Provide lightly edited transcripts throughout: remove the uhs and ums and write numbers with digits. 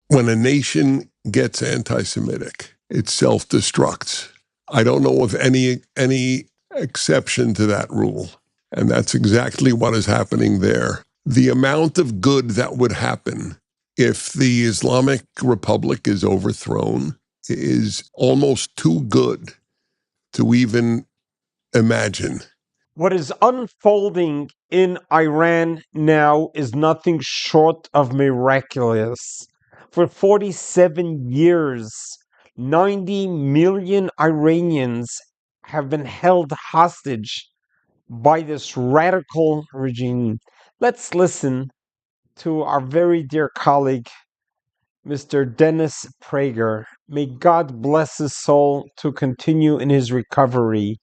When a nation gets anti-Semitic, it self-destructs. I don't know of any exception to that rule. And that's exactly what is happening there. The amount of good that would happen if the Islamic Republic is overthrown is almost too good to even imagine. What is unfolding in Iran now is nothing short of miraculous. For 47 years, 90 million Iranians have been held hostage by this radical regime. Let's listen to our very dear colleague, Mr. Dennis Prager. May God bless his soul to continue in his recovery.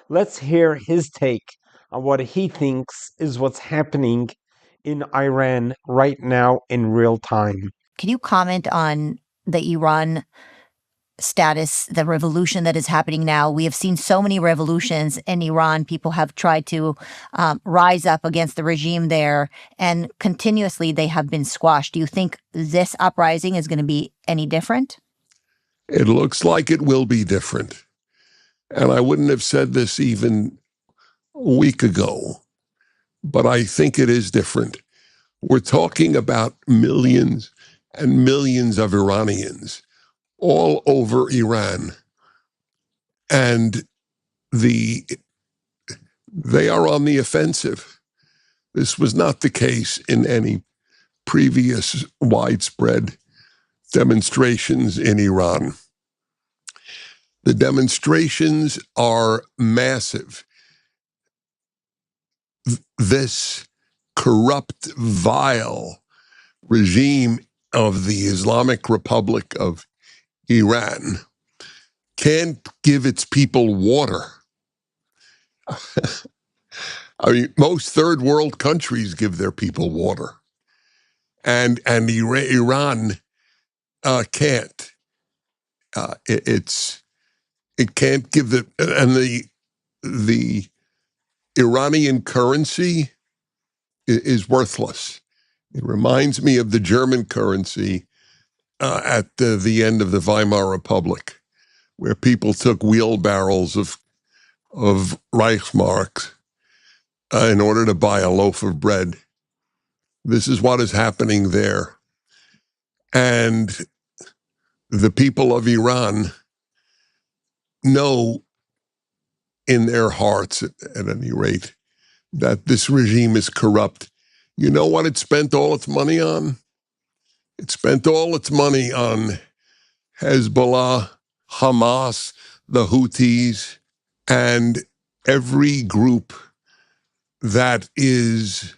Let's hear his take on what he thinks is what's happening in Iran right now in real time. Can you comment on the Iran status, the revolution that is happening now? We have seen so many revolutions in Iran. People have tried to rise up against the regime there, and continuously they have been squashed. Do you think this uprising is going to be any different? It looks like it will be different. And I wouldn't have said this even a week ago, but I think it is different. We're talking about millions and millions of Iranians all over Iran. And they are on the offensive. This was not the case in any previous widespread demonstrations in Iran. The demonstrations are massive. This corrupt, vile regime of the Islamic Republic of Iran can't give its people water. I mean, most third world countries give their people water, and Iran can't. It can't give the Iranian currency is worthless. It reminds me of the German currency at the end of the Weimar Republic, where people took wheelbarrows of Reichsmarks in order to buy a loaf of bread. This is what is happening there. And the people of Iran know in their hearts, at any rate, that this regime is corrupt. You know what it spent all its money on? It spent all its money on Hezbollah, Hamas, the Houthis, and every group that is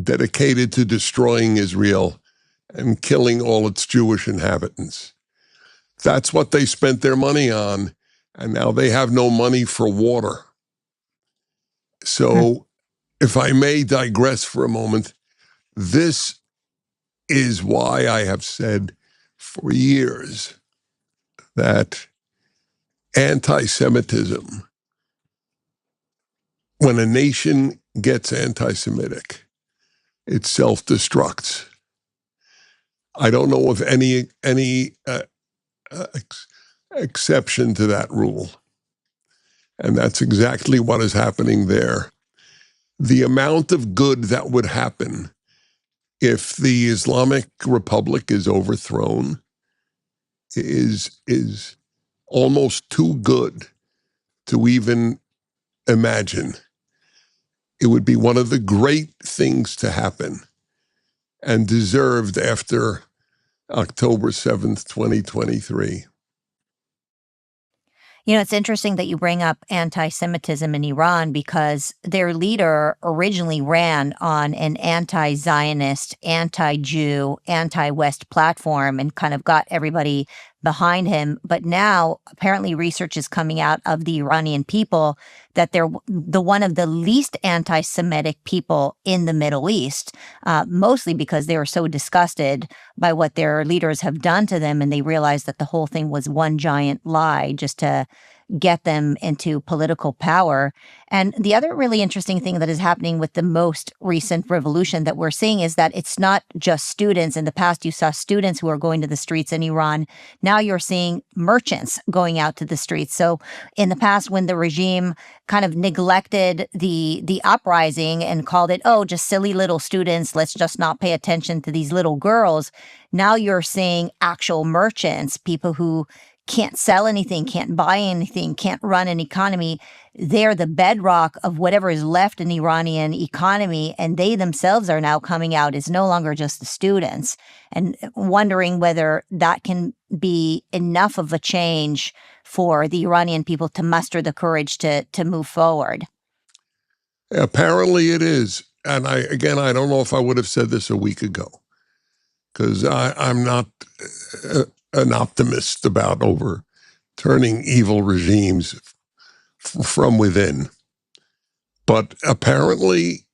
dedicated to destroying Israel and killing all its Jewish inhabitants. That's what they spent their money on, and now they have no money for water. So, if I may digress for a moment, this is why I have said for years that anti-Semitism, when a nation gets anti-Semitic, it self-destructs. I don't know of any exception to that rule. And that's exactly what is happening there. The amount of good that would happen if the Islamic Republic is overthrown is almost too good to even imagine. It would be one of the great things to happen and deserved after October 7th, 2023. You know, it's interesting that you bring up anti-Semitism in Iran because their leader originally ran on an anti-Zionist, anti-Jew, anti-West platform and kind of got everybody behind him. But now apparently research is coming out of the Iranian people that they're the one of the least anti-Semitic people in the Middle East, mostly because they were so disgusted by what their leaders have done to them. And they realized that the whole thing was one giant lie just to get them into political power. And the other really interesting thing that is happening with the most recent revolution that we're seeing is that it's not just students. In the past, you saw students who are going to the streets in Iran. Now you're seeing merchants going out to the streets. So in the past, when the regime kind of neglected the uprising and called it, oh, just silly little students, let's just not pay attention to these little girls. Now you're seeing actual merchants, people who can't sell anything, can't buy anything, can't run an economy. They're the bedrock of whatever is left in the Iranian economy. And they themselves are now coming out as no longer just the students, and wondering whether that can be enough of a change for the Iranian people to muster the courage to move forward. Apparently it is. And I don't know if I would have said this a week ago, because I'm not an optimist about overturning evil regimes from within. But apparently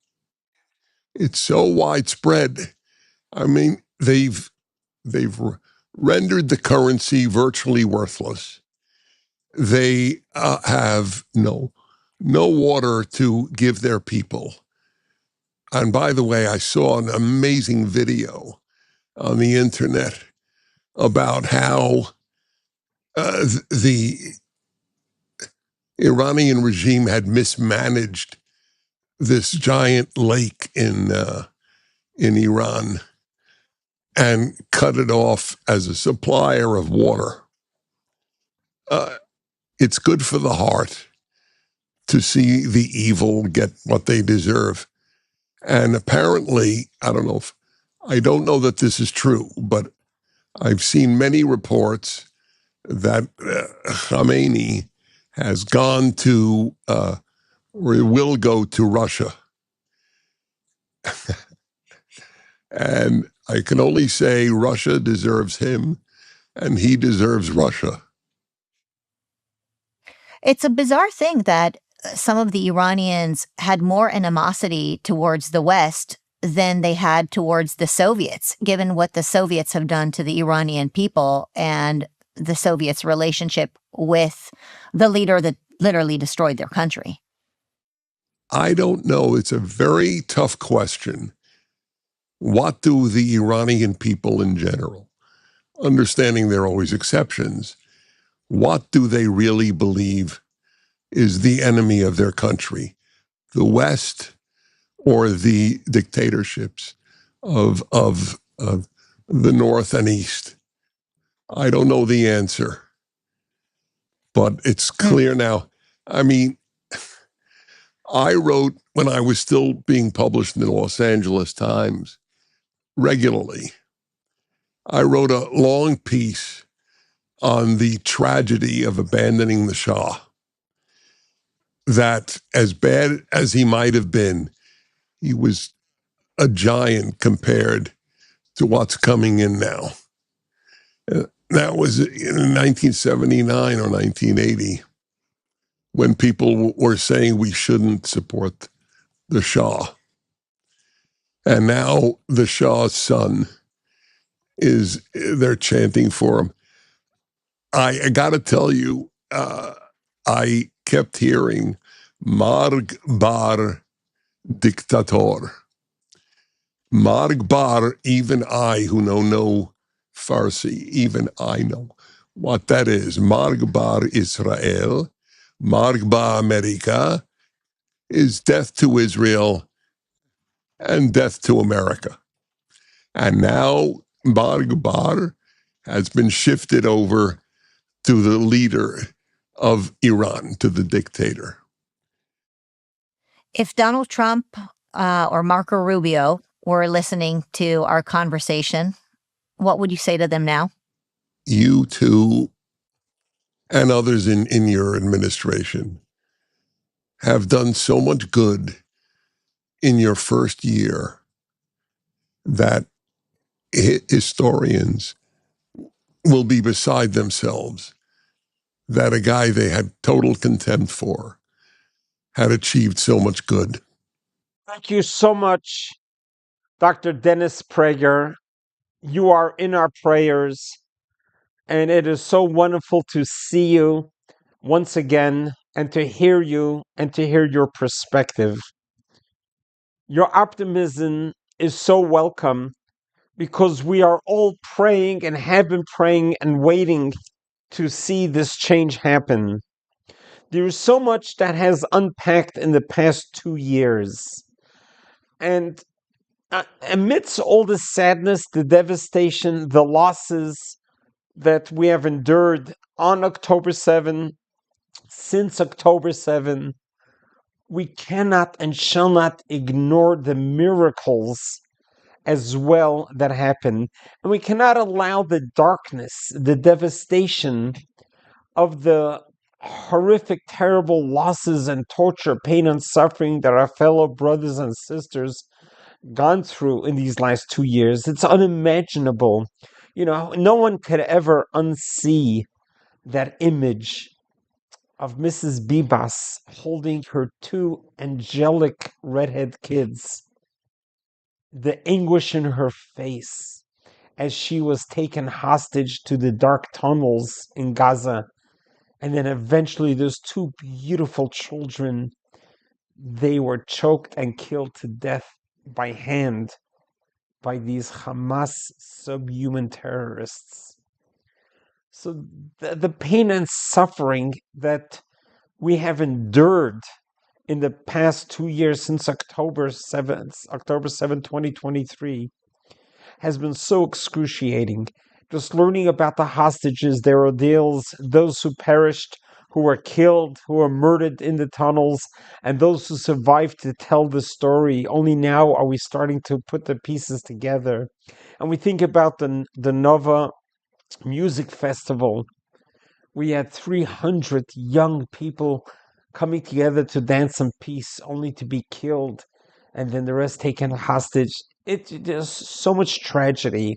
it's so widespread. I mean, they've rendered the currency virtually worthless. They have no water to give their people. And by the way, I saw an amazing video on the internet about how the Iranian regime had mismanaged this giant lake in Iran and cut it off as a supplier of water. It's good for the heart to see the evil get what they deserve. And apparently, I don't know that this is true, but I've seen many reports that Khamenei has gone to, or will go to Russia. And I can only say Russia deserves him and he deserves Russia. It's a bizarre thing that some of the Iranians had more animosity towards the West than they had towards the Soviets, given what the Soviets have done to the Iranian people and the Soviets' relationship with the leader that literally destroyed their country. I don't know. It's a very tough question. What do the Iranian people in general, understanding there are always exceptions, what do they really believe is the enemy of their country? The West or the dictatorships of the North and East? I don't know the answer, but it's clear now. I mean, I wrote when I was still being published in the Los Angeles Times regularly. I wrote a long piece on the tragedy of abandoning the Shah. That as bad as he might have been, he was a giant compared to what's coming in now. That was in 1979 or 1980 when people were saying we shouldn't support the Shah. And now the Shah's son they're chanting for him. I got to tell you, I kept hearing Marg bar dictator. Marg bar, even I who know no Farsi, even I know what that is. Marg bar Israel, Marg bar America is death to Israel and death to America. And now Marg bar has been shifted over to the leader of Iran, to the dictator. If Donald Trump or Marco Rubio were listening to our conversation, what would you say to them now? You two and others in your administration have done so much good in your first year that historians will be beside themselves that a guy they had total contempt for had achieved so much good. Thank you so much, Dr. Dennis Prager. You are in our prayers, and it is so wonderful to see you once again and to hear you and to hear your perspective. Your optimism is so welcome because we are all praying and have been praying and waiting to see this change happen. There is so much that has unpacked in the past 2 years. And amidst all the sadness, the devastation, the losses that we have endured on October 7, since October 7, we cannot and shall not ignore the miracles as well that happen. And we cannot allow the darkness, the devastation of the horrific, terrible losses and torture, pain, and suffering that our fellow brothers and sisters gone through in these last 2 years. It's unimaginable. No one could ever unsee that image of Mrs. Bibas holding her two angelic redhead kids, the anguish in her face as she was taken hostage to the dark tunnels in Gaza. And then eventually those two beautiful children, they were choked and killed to death by hand by these Hamas subhuman terrorists. So the pain and suffering that we have endured in the past 2 years since October 7th, 2023, has been so excruciating. Just learning about the hostages, their ordeals, those who perished, who were killed, who were murdered in the tunnels, and those who survived to tell the story. Only now are we starting to put the pieces together. And we think about the Nova Music Festival. We had 300 young people coming together to dance in peace, only to be killed, and then the rest taken hostage. There's so much tragedy,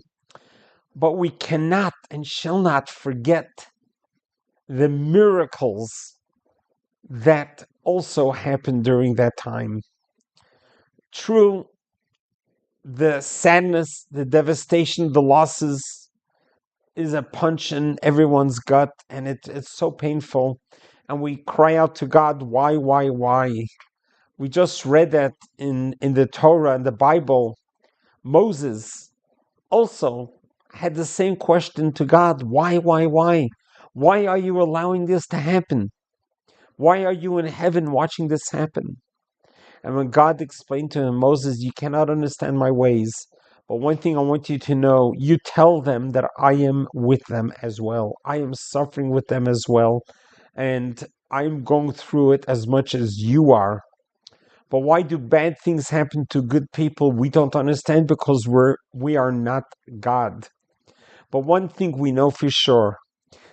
but we cannot and shall not forget the miracles that also happened during that time. True, the sadness, the devastation, the losses is a punch in everyone's gut, and it's so painful. And we cry out to God, why, why? We just read that in the Torah and the Bible. Moses also had the same question to God. Why? Why are you allowing this to happen? Why are you in heaven watching this happen? And when God explained to him, Moses, you cannot understand my ways. But one thing I want you to know, you tell them that I am with them as well. I am suffering with them as well. And I'm going through it as much as you are. But why do bad things happen to good people? We don't understand because we are not God. But one thing we know for sure,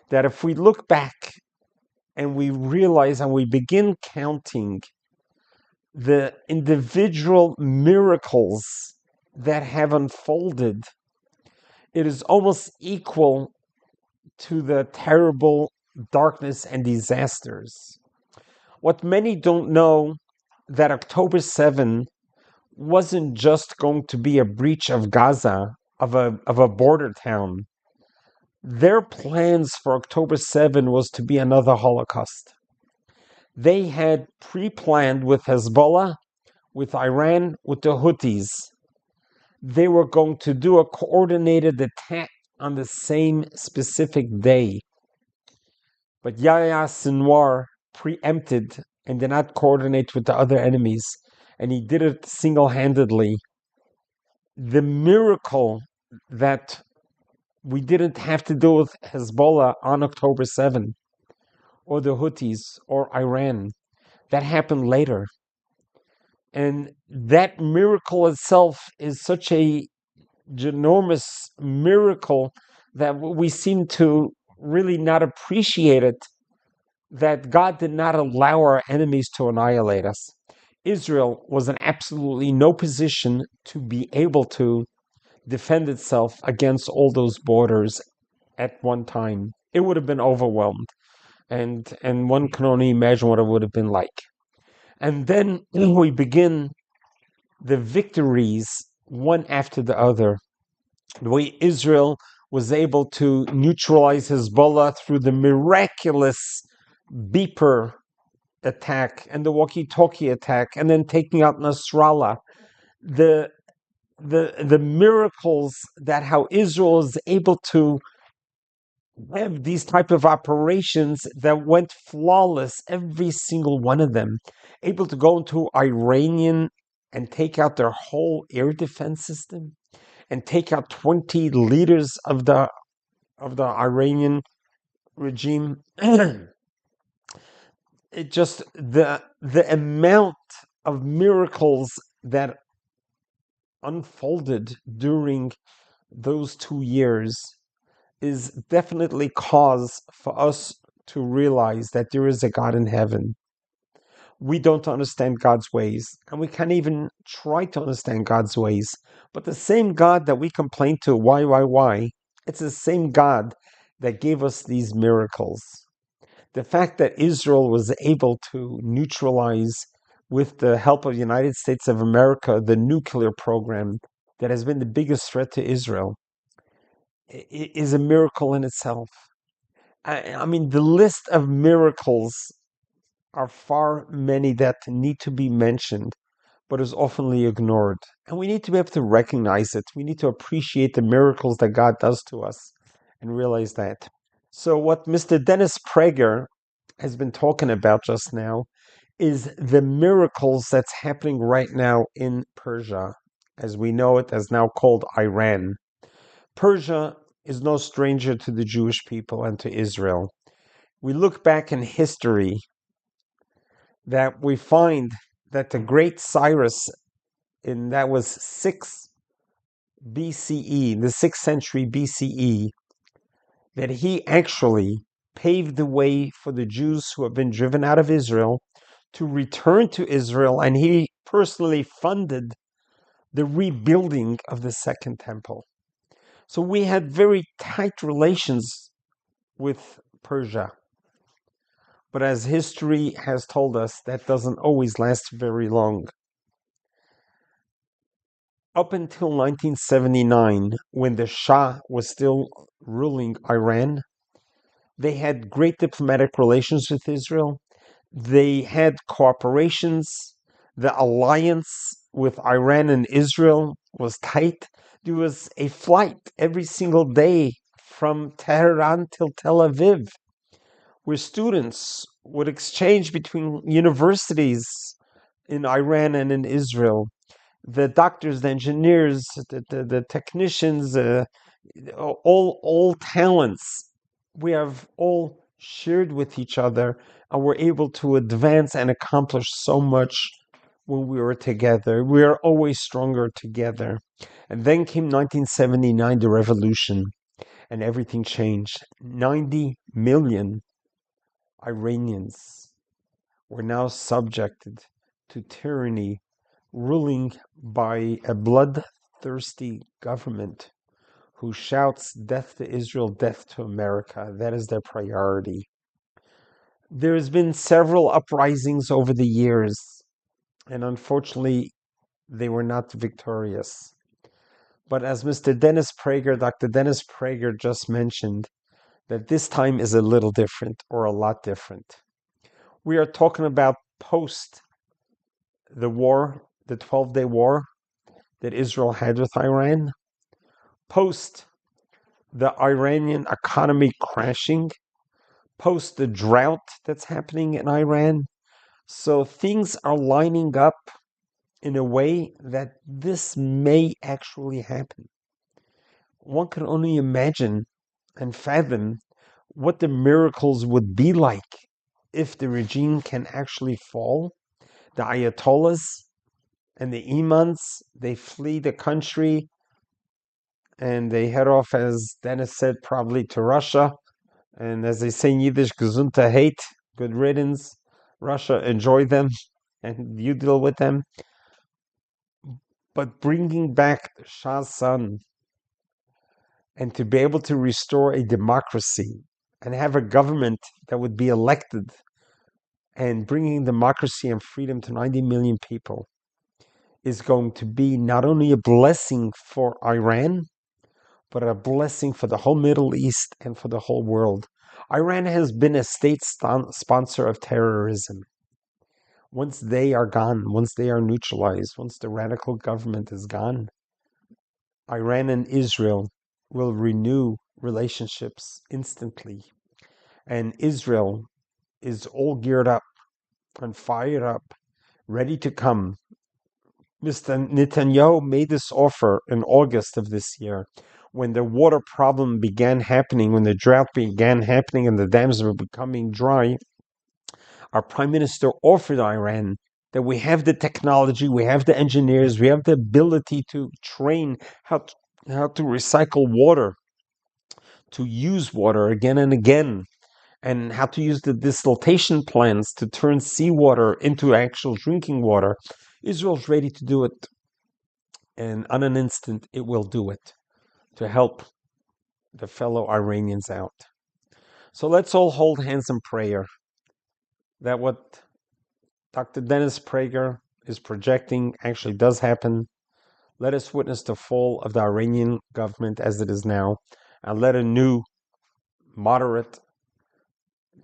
that if we look back and we realize and we begin counting the individual miracles that have unfolded, it is almost equal to the terrible darkness and disasters. What many don't know, that October 7 wasn't just going to be a breach of Gaza, of a border town. Their plans for October 7 was to be another Holocaust. They had pre-planned with Hezbollah, with Iran, with the Houthis. They were going to do a coordinated attack on the same specific day. But Yahya Sinwar preempted and did not coordinate with the other enemies, and he did it single-handedly. The miracle that we didn't have to deal with Hezbollah on October 7, or the Houthis, or Iran, that happened later. And that miracle itself is such a ginormous miracle that we seem to really not appreciate it, that God did not allow our enemies to annihilate us. Israel was in absolutely no position to be able to defend itself against all those borders at one time. It would have been overwhelmed. And one can only imagine what it would have been like. And then we begin the victories one after the other. The way Israel was able to neutralize Hezbollah through the miraculous beeper attack and the walkie-talkie attack, and then taking out Nasrallah, the the miracles that how Israel is able to have these type of operations that went flawless, every single one of them, able to go into Iranian and take out their whole air defense system and take out 20 leaders of the Iranian regime. It just the amount of miracles that unfolded during those 2 years is definitely cause for us to realize that there is a God in heaven. We don't understand God's ways, and we can't even try to understand God's ways. But the same God that we complain to, why, it's the same God that gave us these miracles. The fact that Israel was able to neutralize, with the help of the United States of America, the nuclear program that has been the biggest threat to Israel is a miracle in itself. I mean, the list of miracles are far many that need to be mentioned, but is oftenly ignored. And we need to be able to recognize it. We need to appreciate the miracles that God does to us and realize that. So, what Mr. Dennis Prager has been talking about just now is the miracles that's happening right now in Persia, as we know it, as now called Iran. Persia is no stranger to the Jewish people and to Israel. We look back in history that we find that the great Cyrus, that was 6 BCE, the 6th century BCE, that he actually paved the way for the Jews who have been driven out of Israel to return to Israel, and he personally funded the rebuilding of the Second Temple. So we had very tight relations with Persia. But as history has told us, that doesn't always last very long. Up until 1979, when the Shah was still ruling Iran, they had great diplomatic relations with Israel. They had cooperations. The alliance with Iran and Israel was tight. There was a flight every single day from Tehran till Tel Aviv, where students would exchange between universities in Iran and in Israel. The doctors, the engineers, the technicians, all talents, we have all shared with each other, and we're able to advance and accomplish so much when we were together. We are always stronger together. And then came 1979, the revolution, and everything changed. 90 million Iranians were now subjected to tyranny, ruling by a bloodthirsty government who shouts death to Israel, death to America. That is their priority. There has been several uprisings over the years, and unfortunately, they were not victorious. But as Mr. Dr. Dennis Prager just mentioned, that this time is a little different, or a lot different. We are talking about post the war, the 12-day war that Israel had with Iran, post the Iranian economy crashing, post the drought that's happening in Iran. So things are lining up in a way that this may actually happen. One can only imagine and fathom what the miracles would be like if the regime can actually fall. The Ayatollahs and the imams, they flee the country and they head off, as Dennis said, probably to Russia. And as they say in Yiddish, Gesundheit, good riddance. Russia, enjoy them, and you deal with them. But bringing back the Shah's son, and to be able to restore a democracy and have a government that would be elected, and bringing democracy and freedom to 90 million people, is going to be not only a blessing for Iran, but a blessing for the whole Middle East and for the whole world. Iran has been a state sponsor of terrorism. Once they are gone, once they are neutralized, once the radical government is gone, Iran and Israel will renew relationships instantly. And Israel is all geared up and fired up, ready to come. Mr. Netanyahu made this offer in August of this year when the water problem began happening, when the drought began happening and the dams were becoming dry. Our prime minister offered Iran that we have the technology, we have the engineers, we have the ability to train how to recycle water, to use water again and again, and how to use the desalination plants to turn seawater into actual drinking water. Israel's ready to do it, and on an instant, it will do it to help the fellow Iranians out. So let's all hold hands in prayer that what Dr. Dennis Prager is projecting actually does happen. Let us witness the fall of the Iranian government as it is now, and let a new, moderate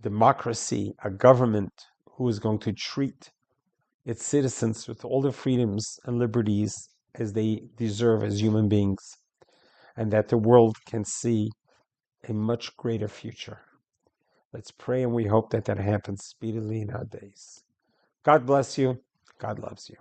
democracy, a government who is going to treat its citizens with all the freedoms and liberties as they deserve as human beings, and that the world can see a much greater future. Let's pray, and we hope that that happens speedily in our days. God bless you. God loves you.